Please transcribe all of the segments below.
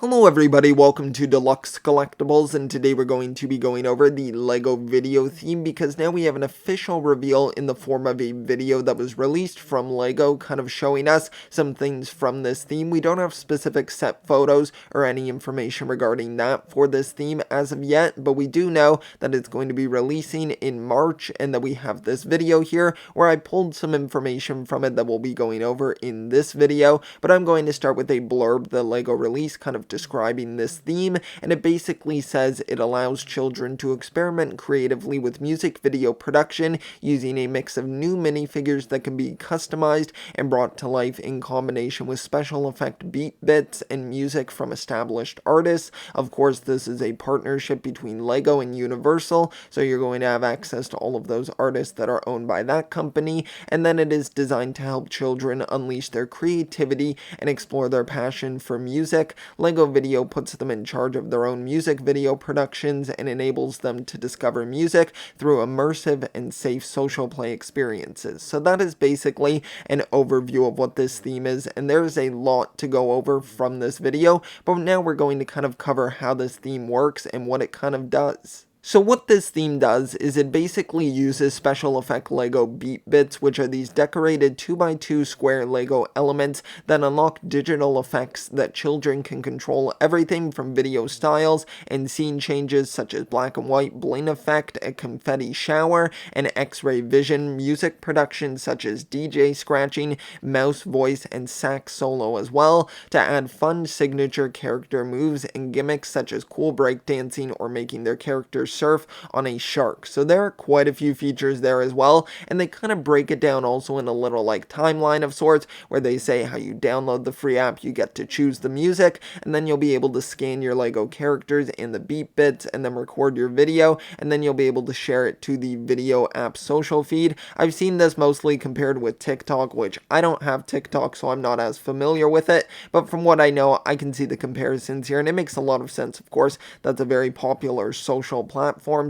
Hello everybody, welcome to Deluxe Collectibles, and today we're going to be going over the LEGO video theme because now we have an official reveal in the form of a video that was released from LEGO, kind of showing us some things from this theme. We don't have specific set photos or any information regarding that for this theme as of yet, but we do know that it's going to be releasing in March and that we have this video here where I pulled some information from it that we'll be going over in this video, but I'm going to start with a blurb the LEGO release kind of describing this theme, and it basically says it allows children to experiment creatively with music video production using a mix of new minifigures that can be customized and brought to life in combination with special effect beat bits and music from established artists. Of course, this is a partnership between LEGO and Universal, so you're going to have access to all of those artists that are owned by that company, and then it is designed to help children unleash their creativity and explore their passion for music. LEGO Vidiyo puts them in charge of their own music video productions and enables them to discover music through immersive and safe social play experiences. So that is basically an overview of what this theme is, and there's a lot to go over from this video, but now we're going to kind of cover how this theme works and what it kind of does. So what this theme does is it basically uses special effect LEGO beat bits, which are these decorated 2x2 square LEGO elements that unlock digital effects that children can control everything from video styles and scene changes such as black and white bling effect, a confetti shower, and X-ray vision, music production such as DJ scratching, mouse voice, and sax solo as well, to add fun signature character moves and gimmicks such as cool breakdancing or making their characters surf on a shark. So there are quite a few features there as well, and they kind of break it down also in a little like timeline of sorts where they say how you download the free app, you get to choose the music, and then you'll be able to scan your LEGO characters and the beat bits and then record your video, and then you'll be able to share it to the Vidiyo app social feed. I've seen this mostly compared with TikTok, which I don't have TikTok, so I'm not as familiar with it, but from what I know, I can see the comparisons here, and it makes a lot of sense. Of course, that's a very popular social platform,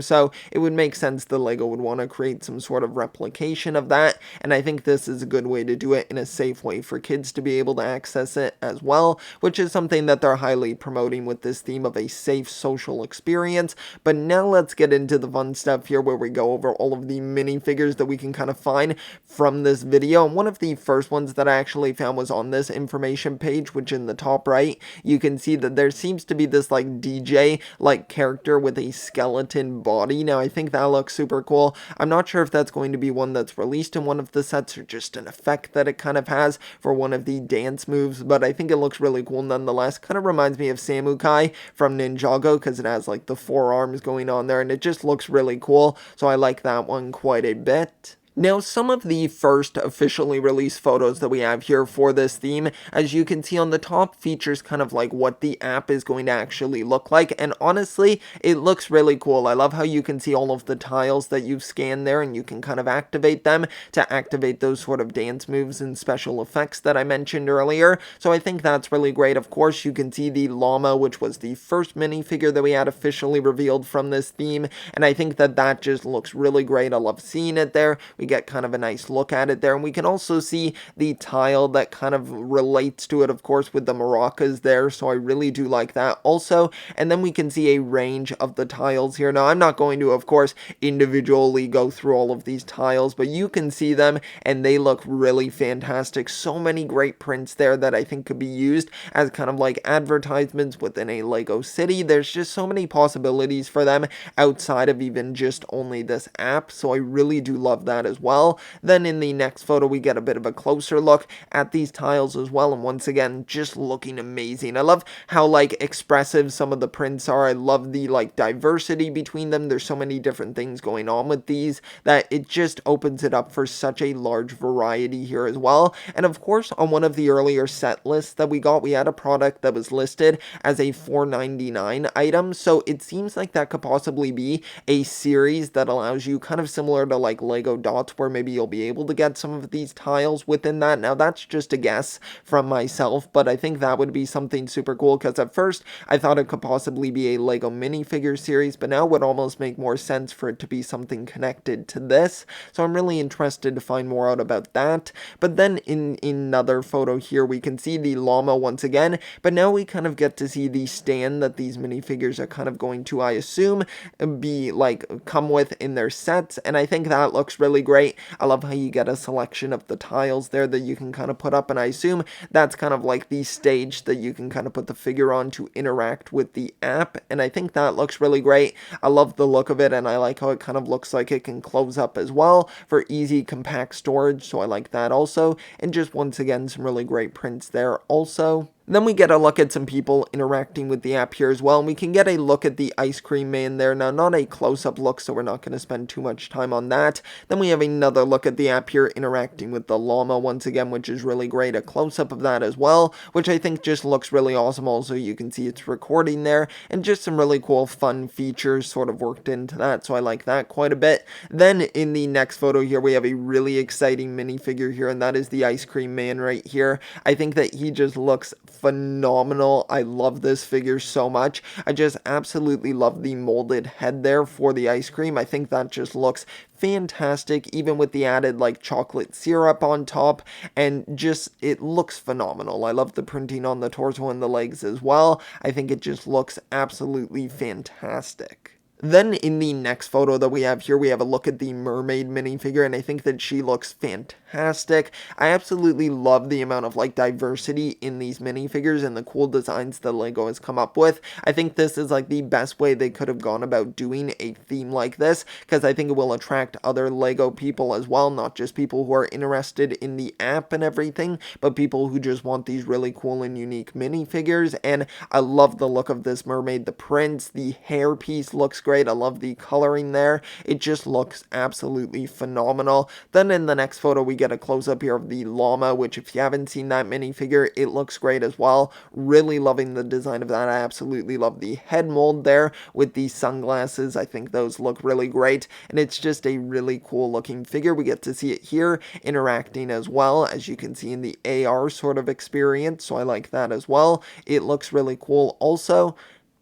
so it would make sense that LEGO would want to create some sort of replication of that, and I think this is a good way to do it in a safe way for kids to be able to access it as well, which is something that they're highly promoting with this theme of a safe social experience. But now let's get into the fun stuff here where we go over all of the minifigures that we can kind of find from this video, and one of the first ones that I actually found was on this information page, which in the top right, you can see that there seems to be this like DJ like character with a skeleton body. Now I think that looks super cool. I'm not sure if that's going to be one that's released in one of the sets or just an effect that it kind of has for one of the dance moves, but I think it looks really cool nonetheless. Kind of reminds me of Samukai from Ninjago because it has like the forearms going on there, and it just looks really cool, so I like that one quite a bit. Now, some of the first officially released photos that we have here for this theme, as you can see on the top, features kind of like what the app is going to actually look like, and honestly, it looks really cool. I love how you can see all of the tiles that you've scanned there, and you can kind of activate them to activate those sort of dance moves and special effects that I mentioned earlier, so I think that's really great. Of course, you can see the llama, which was the first minifigure that we had officially revealed from this theme, and I think that that just looks really great. I love seeing it there. We get kind of a nice look at it there, and we can also see the tile that kind of relates to it, of course, with the maracas there, so I really do like that also. And then we can see a range of the tiles here. Now, I'm not going to, of course, individually go through all of these tiles, but you can see them, and they look really fantastic. So many great prints there that I think could be used as kind of like advertisements within a LEGO city. There's just so many possibilities for them outside of even just only this app, so I really do love that as well. Then in the next photo, we get a bit of a closer look at these tiles as well, and once again, just looking amazing. I love how like expressive some of the prints are. I love the like diversity between them. There's so many different things going on with these that it just opens it up for such a large variety here as well. And of course, on one of the earlier set lists that we got, we had a product that was listed as a $4.99 item, so it seems like that could possibly be a series that allows you, kind of similar to like Lego spots where maybe you'll be able to get some of these tiles within that. Now, that's just a guess from myself, but I think that would be something super cool, because at first I thought it could possibly be a Lego minifigure series, but now it would almost make more sense for it to be something connected to this. So I'm really interested to find more out about that. But then in another photo here, we can see the llama once again, but now we kind of get to see the stand that these minifigures are kind of going to, I assume, be like come with in their sets, and I think that looks really great. I love how you get a selection of the tiles there that you can kind of put up, and I assume that's kind of like the stage that you can kind of put the figure on to interact with the app, and I think that looks really great. I love the look of it, and I like how it kind of looks like it can close up as well for easy compact storage, so I like that also. And just once again, some really great prints there also. Then we get a look at some people interacting with the app here as well, and we can get a look at the ice cream man there. Now, not a close-up look, so we're not going to spend too much time on that. Then we have another look at the app here interacting with the llama once again, which is really great. A close-up of that as well, which I think just looks really awesome. Also, you can see it's recording there, and just some really cool fun features sort of worked into that, so I like that quite a bit. Then in the next photo here, we have a really exciting minifigure here, and that is the ice cream man right here. I think that he just looks phenomenal. I love this figure so much. I just absolutely love the molded head there for the ice cream. I think that just looks fantastic, even with the added like chocolate syrup on top, and just it looks phenomenal. I love the printing on the torso and the legs as well. I think it just looks absolutely fantastic. Then in the next photo that we have here, we have a look at the mermaid minifigure, and I think that she looks fantastic. I absolutely love the amount of like diversity in these minifigures and the cool designs that Lego has come up with. I think this is like the best way they could have gone about doing a theme like this, because I think it will attract other Lego people as well, not just people who are interested in the app and everything, but people who just want these really cool and unique minifigures. And I love the look of this mermaid. The prints, the hair piece looks great. I love the coloring there. It just looks absolutely phenomenal. Then in the next photo, we get a close-up here of the llama, which if you haven't seen that minifigure, it looks great as well. Really loving the design of that. I absolutely love the head mold there with the sunglasses. I think those look really great, and it's just a really cool looking figure. We get to see it here interacting as well, as you can see in the AR sort of experience, so I like that as well. It looks really cool also.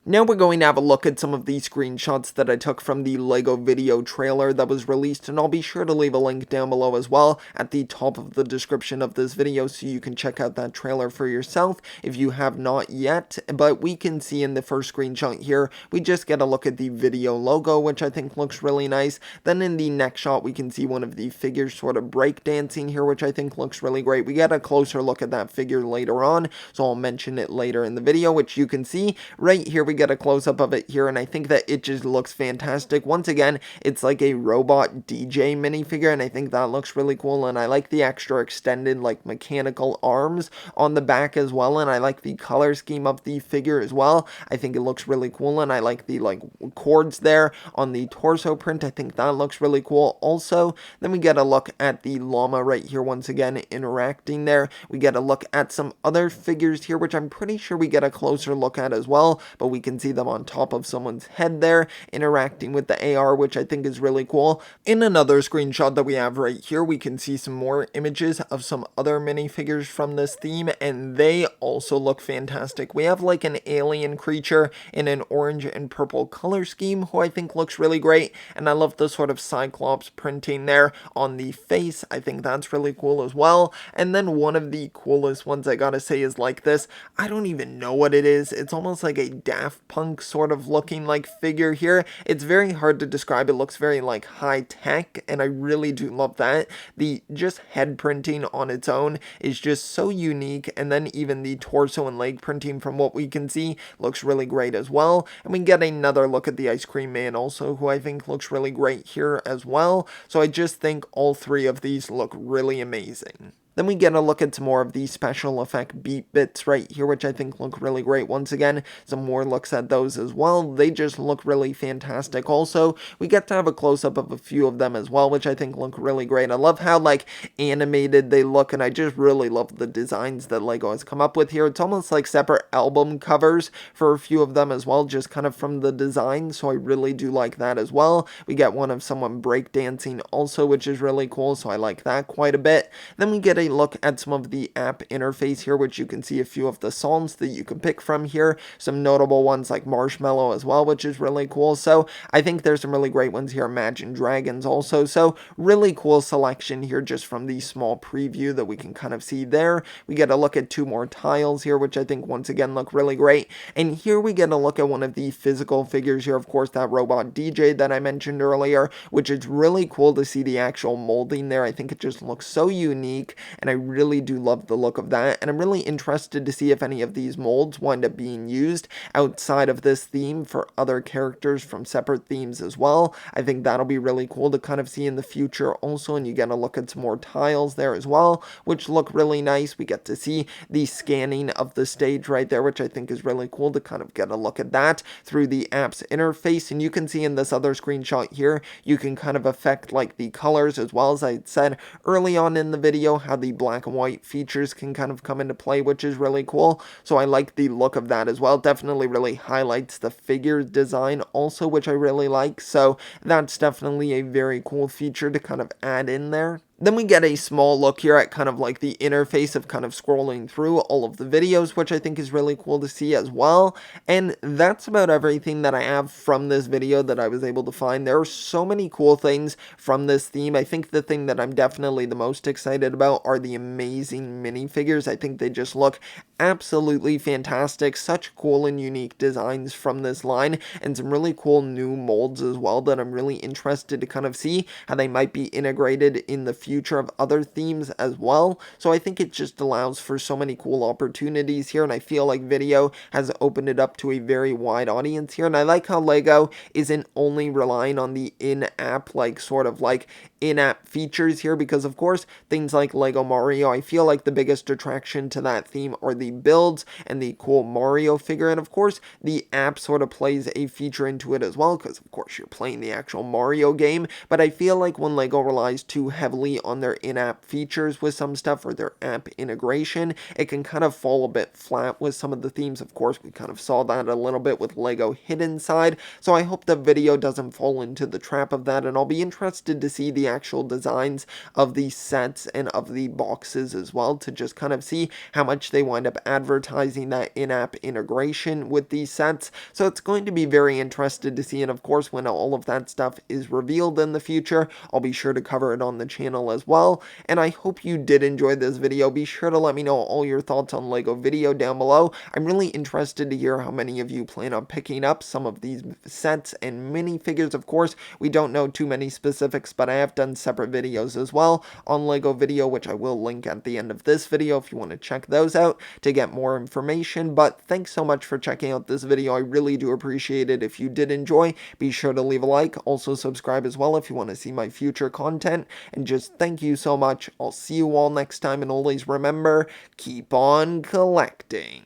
Now we're going to have a look at some of the screenshots that I took from the LEGO Vidiyo trailer that was released, and I'll be sure to leave a link down below as well at the top of the description of this video so you can check out that trailer for yourself if you have not yet. But we can see in the first screenshot here, we just get a look at the Vidiyo logo, which I think looks really nice. Then in the next shot, we can see one of the figures sort of breakdancing here, which I think looks really great. We get a closer look at that figure later on, so I'll mention it later in the video, which you can see right here. We get a close-up of it here, and I think that it just looks fantastic. Once again, it's like a robot DJ minifigure, and I think that looks really cool, and I like the extra extended like mechanical arms on the back as well, and I like the color scheme of the figure as well. I think it looks really cool, and I like the like cords there on the torso print. I think that looks really cool also. Then we get a look at the llama right here once again interacting there. We get a look at some other figures here, which I'm pretty sure we get a closer look at as well, but we can see them on top of someone's head there interacting with the AR, which I think is really cool. In another screenshot that we have right here, we can see some more images of some other minifigures from this theme, and they also look fantastic. We have like an alien creature in an orange and purple color scheme who I think looks really great, and I love the sort of cyclops printing there on the face. I think that's really cool as well. And then one of the coolest ones I gotta say is like this. I don't even know what it is. It's almost like a Daft Punk sort of looking like figure here. It's very hard to describe. It looks very like high tech, and I really do love that. The just head printing on its own is just so unique, and then even the torso and leg printing from what we can see looks really great as well. And we get another look at the ice cream man also, who I think looks really great here as well. So I just think all three of these look really amazing. Then we get a look at some more of the special effect beat bits right here, which I think look really great. Once again, some more looks at those as well. They just look really fantastic. Also, we get to have a close-up of a few of them as well, which I think look really great. I love how, like, animated they look, and I just really love the designs that LEGO has come up with here. It's almost like separate album covers for a few of them as well, just kind of from the design, so I really do like that as well. We get one of someone breakdancing also, which is really cool, so I like that quite a bit. Then we get a look at some of the app interface here, which you can see a few of the songs that you can pick from here. Some notable ones like Marshmallow as well, which is really cool. So I think there's some really great ones here. Imagine Dragons also. So really cool selection here just from the small preview that we can kind of see there. We get a look at two more tiles here, which I think once again look really great. And here we get a look at one of the physical figures here. Of course, that robot DJ that I mentioned earlier, which is really cool to see the actual molding there. I think it just looks so unique, and I really do love the look of that. And I'm really interested to see if any of these molds wind up being used outside of this theme for other characters from separate themes as well. I think that'll be really cool to kind of see in the future also, and you get a look at some more tiles there as well, which look really nice. We get to see the scanning of the stage right there, which I think is really cool to kind of get a look at that through the app's interface. And you can see in this other screenshot here, you can kind of affect like the colors, as well as I said early on in the video, how the black and white features can kind of come into play, which is really cool. So I like the look of that as well. Definitely really highlights the figure design also, which I really like. So that's definitely a very cool feature to kind of add in there. Then we get a small look here at kind of like the interface of kind of scrolling through all of the videos, which I think is really cool to see as well. And that's about everything that I have from this video that I was able to find. There are so many cool things from this theme. I think the thing that I'm definitely the most excited about are the amazing minifigures. I think they just look absolutely fantastic. Such cool and unique designs from this line, and some really cool new molds as well that I'm really interested to kind of see how they might be integrated in the future of other themes as well. So I think it just allows for so many cool opportunities here, and I feel like Vidiyo has opened it up to a very wide audience here. And I like how LEGO isn't only relying on the in-app, like sort of like in-app features here, because of course things like Lego Mario, I feel like the biggest attraction to that theme are the builds and the cool Mario figure, and of course the app sort of plays a feature into it as well, because of course you're playing the actual Mario game. But I feel like when LEGO relies too heavily on their in-app features with some stuff, or their app integration, it can kind of fall a bit flat with some of the themes. Of course, we kind of saw that a little bit with Lego Hidden Side, so I hope the video doesn't fall into the trap of that, and I'll be interested to see the actual designs of the sets and of the boxes as well, to just kind of see how much they wind up advertising that in-app integration with these sets. So it's going to be very interested to see, and of course when all of that stuff is revealed in the future, I'll be sure to cover it on the channel as well. And I hope you did enjoy this video. Be sure to let me know all your thoughts on Lego Vidiyo down below. I'm really interested to hear how many of you plan on picking up some of these sets and minifigures. Of course, we don't know too many specifics, but I have done separate videos as well on Lego Vidiyo, which I will link at the end of this video if you want to check those out to get more information. But thanks so much for checking out this video. I really do appreciate it. If you did enjoy, be sure to leave a like. Also subscribe as well if you want to see my future content. And just thank you so much. I'll see you all next time, and always remember, keep on collecting.